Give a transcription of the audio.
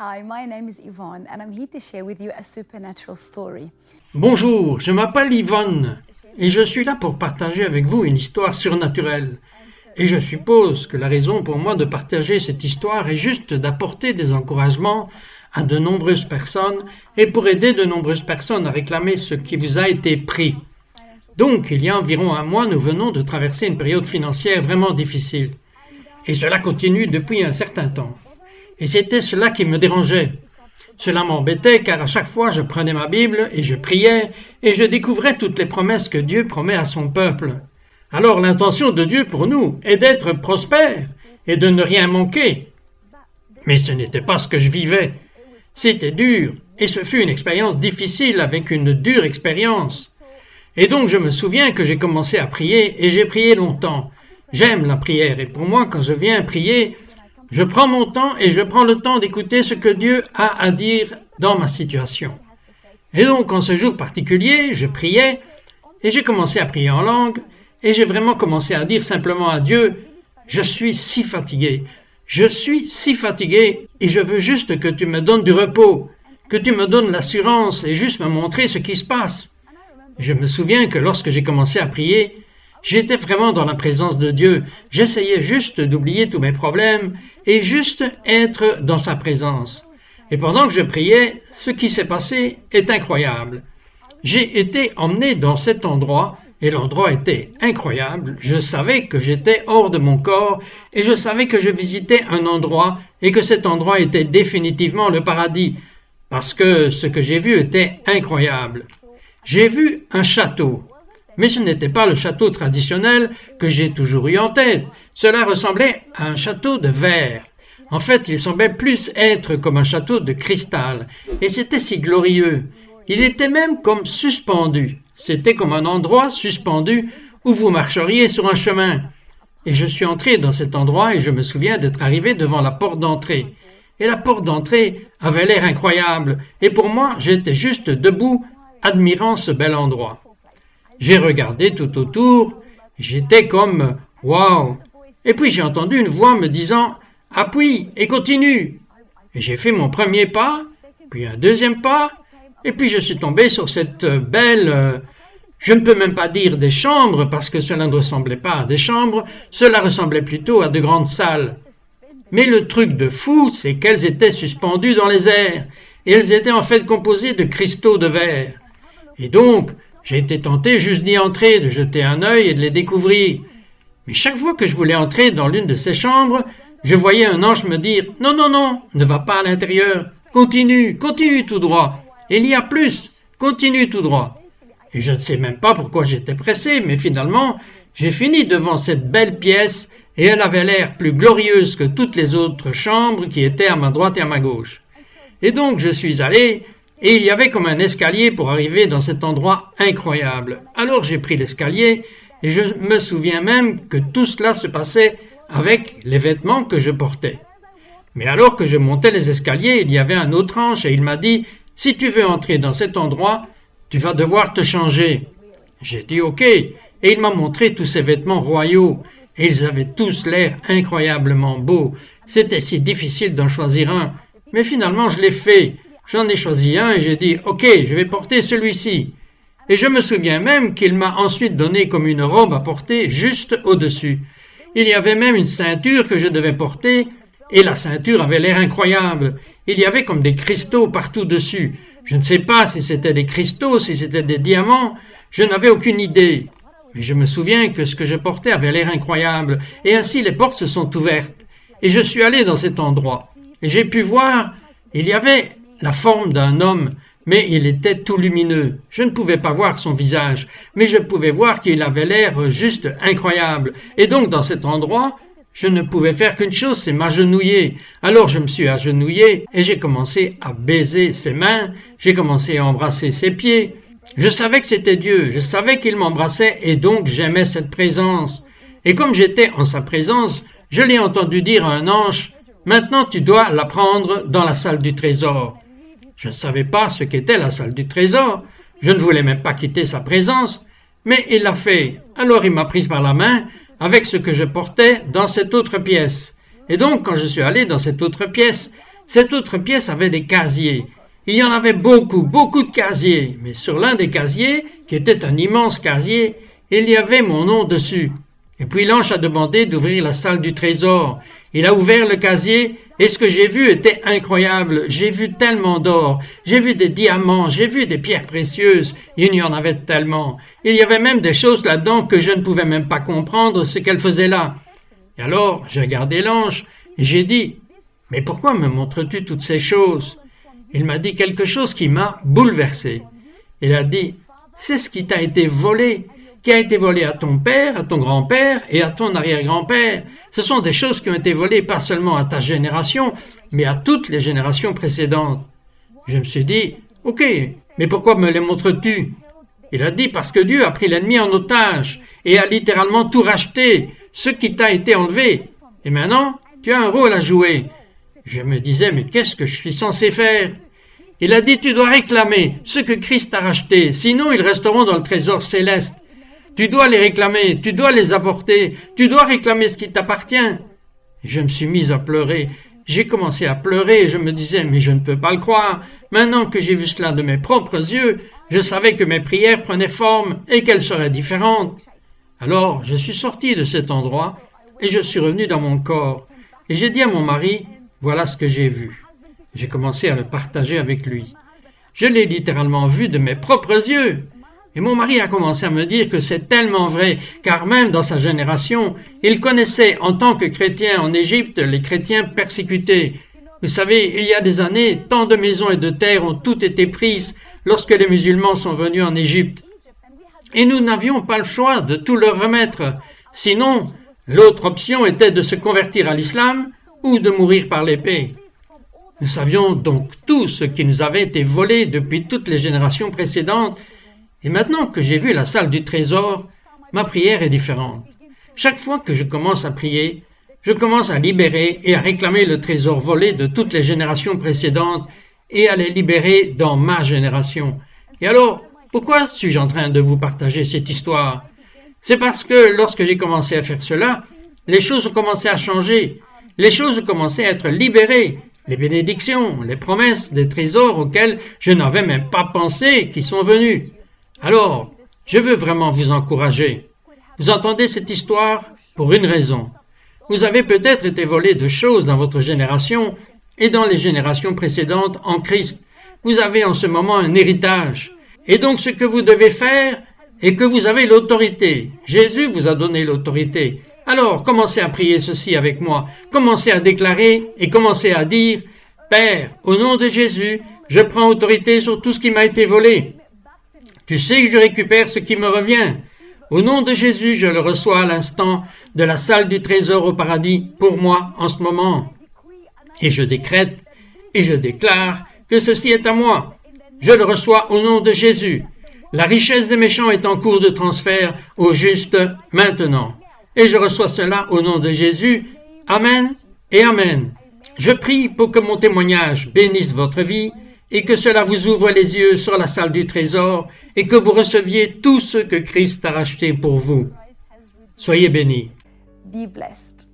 Hi, my name is Yvonne and I'm here to share with you a supernatural story. Bonjour, je m'appelle Yvonne et je suis là pour partager avec vous une histoire surnaturelle. Et je suppose que la raison pour moi de partager cette histoire est juste d'apporter des encouragements à de nombreuses personnes et pour aider de nombreuses personnes à réclamer ce qui vous a été pris. Donc, il y a environ un mois, nous venons de traverser une période financière vraiment difficile. Et cela continue depuis un certain temps. Et c'était cela qui me dérangeait. Cela m'embêtait car à chaque fois je prenais ma Bible et je priais et je découvrais toutes les promesses que Dieu promet à son peuple. Alors l'intention de Dieu pour nous est d'être prospère et de ne rien manquer. Mais ce n'était pas ce que je vivais. C'était dur et ce fut une expérience difficile avec une dure expérience. Et donc je me souviens que j'ai commencé à prier et j'ai prié longtemps. J'aime la prière et pour moi quand je viens prier, je prends mon temps et je prends le temps d'écouter ce que Dieu a à dire dans ma situation. Et donc, en ce jour particulier, je priais et j'ai commencé à prier en langue et j'ai vraiment commencé à dire simplement à Dieu, « Je suis si fatigué, je suis si fatigué et je veux juste que tu me donnes du repos, que tu me donnes l'assurance et juste me montrer ce qui se passe. » Je me souviens que lorsque j'ai commencé à prier, j'étais vraiment dans la présence de Dieu. J'essayais juste d'oublier tous mes problèmes et juste être dans sa présence. Et pendant que je priais, ce qui s'est passé est incroyable. J'ai été emmené dans cet endroit et l'endroit était incroyable. Je savais que j'étais hors de mon corps et je savais que je visitais un endroit et que cet endroit était définitivement le paradis parce que ce que j'ai vu était incroyable. J'ai vu un château. Mais ce n'était pas le château traditionnel que j'ai toujours eu en tête. Cela ressemblait à un château de verre. En fait, il semblait plus être comme un château de cristal. Et c'était si glorieux. Il était même comme suspendu. C'était comme un endroit suspendu où vous marcheriez sur un chemin. Et je suis entré dans cet endroit et je me souviens d'être arrivé devant la porte d'entrée. Et la porte d'entrée avait l'air incroyable. Et pour moi, j'étais juste debout, admirant ce bel endroit. J'ai regardé tout autour, j'étais comme « Waouh !» Et puis j'ai entendu une voix me disant « Appuie et continue !» Et j'ai fait mon premier pas, puis un deuxième pas, et puis je suis tombé sur cette belle, je ne peux même pas dire des chambres, parce que cela ne ressemblait pas à des chambres, cela ressemblait plutôt à de grandes salles. Mais le truc de fou, c'est qu'elles étaient suspendues dans les airs, et elles étaient en fait composées de cristaux de verre. Et donc, j'ai été tenté juste d'y entrer, de jeter un œil et de les découvrir. Mais chaque fois que je voulais entrer dans l'une de ces chambres, je voyais un ange me dire « Non, non, non, ne va pas à l'intérieur. Continue, continue tout droit. Il y a plus. Continue tout droit. » Et je ne sais même pas pourquoi j'étais pressé, mais finalement, j'ai fini devant cette belle pièce et elle avait l'air plus glorieuse que toutes les autres chambres qui étaient à ma droite et à ma gauche. Et donc je suis allé... Et il y avait comme un escalier pour arriver dans cet endroit incroyable. Alors j'ai pris l'escalier et je me souviens même que tout cela se passait avec les vêtements que je portais. Mais alors que je montais les escaliers, il y avait un autre ange et il m'a dit « Si tu veux entrer dans cet endroit, tu vas devoir te changer. » J'ai dit « Ok » et il m'a montré tous ces vêtements royaux et ils avaient tous l'air incroyablement beaux. C'était si difficile d'en choisir un, mais finalement je l'ai fait. J'en ai choisi un et j'ai dit « Ok, je vais porter celui-ci ». Et je me souviens même qu'il m'a ensuite donné comme une robe à porter juste au-dessus. Il y avait même une ceinture que je devais porter et la ceinture avait l'air incroyable. Il y avait comme des cristaux partout dessus. Je ne sais pas si c'était des cristaux, si c'était des diamants, je n'avais aucune idée. Mais je me souviens que ce que je portais avait l'air incroyable et ainsi les portes se sont ouvertes. Et je suis allé dans cet endroit et j'ai pu voir, il y avait la forme d'un homme, mais il était tout lumineux. Je ne pouvais pas voir son visage, mais je pouvais voir qu'il avait l'air juste incroyable. Et donc, dans cet endroit, je ne pouvais faire qu'une chose, c'est m'agenouiller. Alors, je me suis agenouillé et j'ai commencé à baiser ses mains, j'ai commencé à embrasser ses pieds. Je savais que c'était Dieu, je savais qu'il m'embrassait et donc j'aimais cette présence. Et comme j'étais en sa présence, je l'ai entendu dire à un ange, « Maintenant, tu dois la prendre dans la salle du trésor. » Je ne savais pas ce qu'était la salle du trésor, je ne voulais même pas quitter sa présence, mais il l'a fait. Alors il m'a prise par la main avec ce que je portais dans cette autre pièce. Et donc quand je suis allé dans cette autre pièce, Cette autre pièce avait des casiers. Il y en avait beaucoup, beaucoup de casiers, mais sur l'un des casiers, qui était un immense casier, il y avait mon nom dessus. Et puis l'ange a demandé d'ouvrir la salle du trésor. Il a ouvert le casier et ce que j'ai vu était incroyable. J'ai vu tellement d'or, j'ai vu des diamants, j'ai vu des pierres précieuses. Il y en avait tellement. Il y avait même des choses là-dedans que je ne pouvais même pas comprendre ce qu'elles faisaient là. Et alors, j'ai regardé l'ange et j'ai dit, « Mais pourquoi me montres-tu toutes ces choses ?» Il m'a dit quelque chose qui m'a bouleversé. Il a dit, « C'est ce qui t'a été volé. » Qui a été volé à ton père, à ton grand-père et à ton arrière-grand-père. Ce sont des choses qui ont été volées pas seulement à ta génération, mais à toutes les générations précédentes. Je me suis dit, ok, mais pourquoi me les montres-tu? Il a dit, parce que Dieu a pris l'ennemi en otage et a littéralement tout racheté, ce qui t'a été enlevé. Et maintenant, tu as un rôle à jouer. Je me disais, mais qu'est-ce que je suis censé faire? Il a dit, tu dois réclamer ce que Christ a racheté, sinon ils resteront dans le trésor céleste. Tu dois les réclamer, tu dois les apporter, tu dois réclamer ce qui t'appartient. Je me suis mis à pleurer. J'ai commencé à pleurer et je me disais, mais je ne peux pas le croire. Maintenant que j'ai vu cela de mes propres yeux, je savais que mes prières prenaient forme et qu'elles seraient différentes. Alors, je suis sorti de cet endroit et je suis revenu dans mon corps. Et j'ai dit à mon mari, voilà ce que j'ai vu. J'ai commencé à le partager avec lui. Je l'ai littéralement vu de mes propres yeux. Et mon mari a commencé à me dire que c'est tellement vrai, car même dans sa génération, il connaissait en tant que chrétien en Égypte les chrétiens persécutés. Vous savez, il y a des années, tant de maisons et de terres ont toutes été prises lorsque les musulmans sont venus en Égypte. Et nous n'avions pas le choix de tout leur remettre. Sinon, l'autre option était de se convertir à l'islam ou de mourir par l'épée. Nous savions donc tout ce qui nous avait été volé depuis toutes les générations précédentes. Et maintenant que j'ai vu la salle du trésor, ma prière est différente. Chaque fois que je commence à prier, je commence à libérer et à réclamer le trésor volé de toutes les générations précédentes et à les libérer dans ma génération. Et alors, pourquoi suis-je en train de vous partager cette histoire? C'est parce que lorsque j'ai commencé à faire cela, les choses ont commencé à changer. Les choses ont commencé à être libérées. Les bénédictions, les promesses, des trésors auxquels je n'avais même pas pensé qui sont venus. Alors, je veux vraiment vous encourager. Vous entendez cette histoire pour une raison. Vous avez peut-être été volé de choses dans votre génération et dans les générations précédentes en Christ. Vous avez en ce moment un héritage. Et donc ce que vous devez faire est que vous avez l'autorité. Jésus vous a donné l'autorité. Alors, commencez à prier ceci avec moi. Commencez à déclarer et commencez à dire, « Père, au nom de Jésus, je prends autorité sur tout ce qui m'a été volé. Tu sais que je récupère ce qui me revient. Au nom de Jésus, je le reçois à l'instant de la salle du trésor au paradis pour moi en ce moment. Et je décrète et je déclare que ceci est à moi. Je le reçois au nom de Jésus. La richesse des méchants est en cours de transfert aux justes maintenant. Et je reçois cela au nom de Jésus. Amen et Amen. Je prie pour que mon témoignage bénisse votre vie et que cela vous ouvre les yeux sur la salle du trésor et que vous receviez tout ce que Christ a racheté pour vous. Soyez bénis. Be blessed.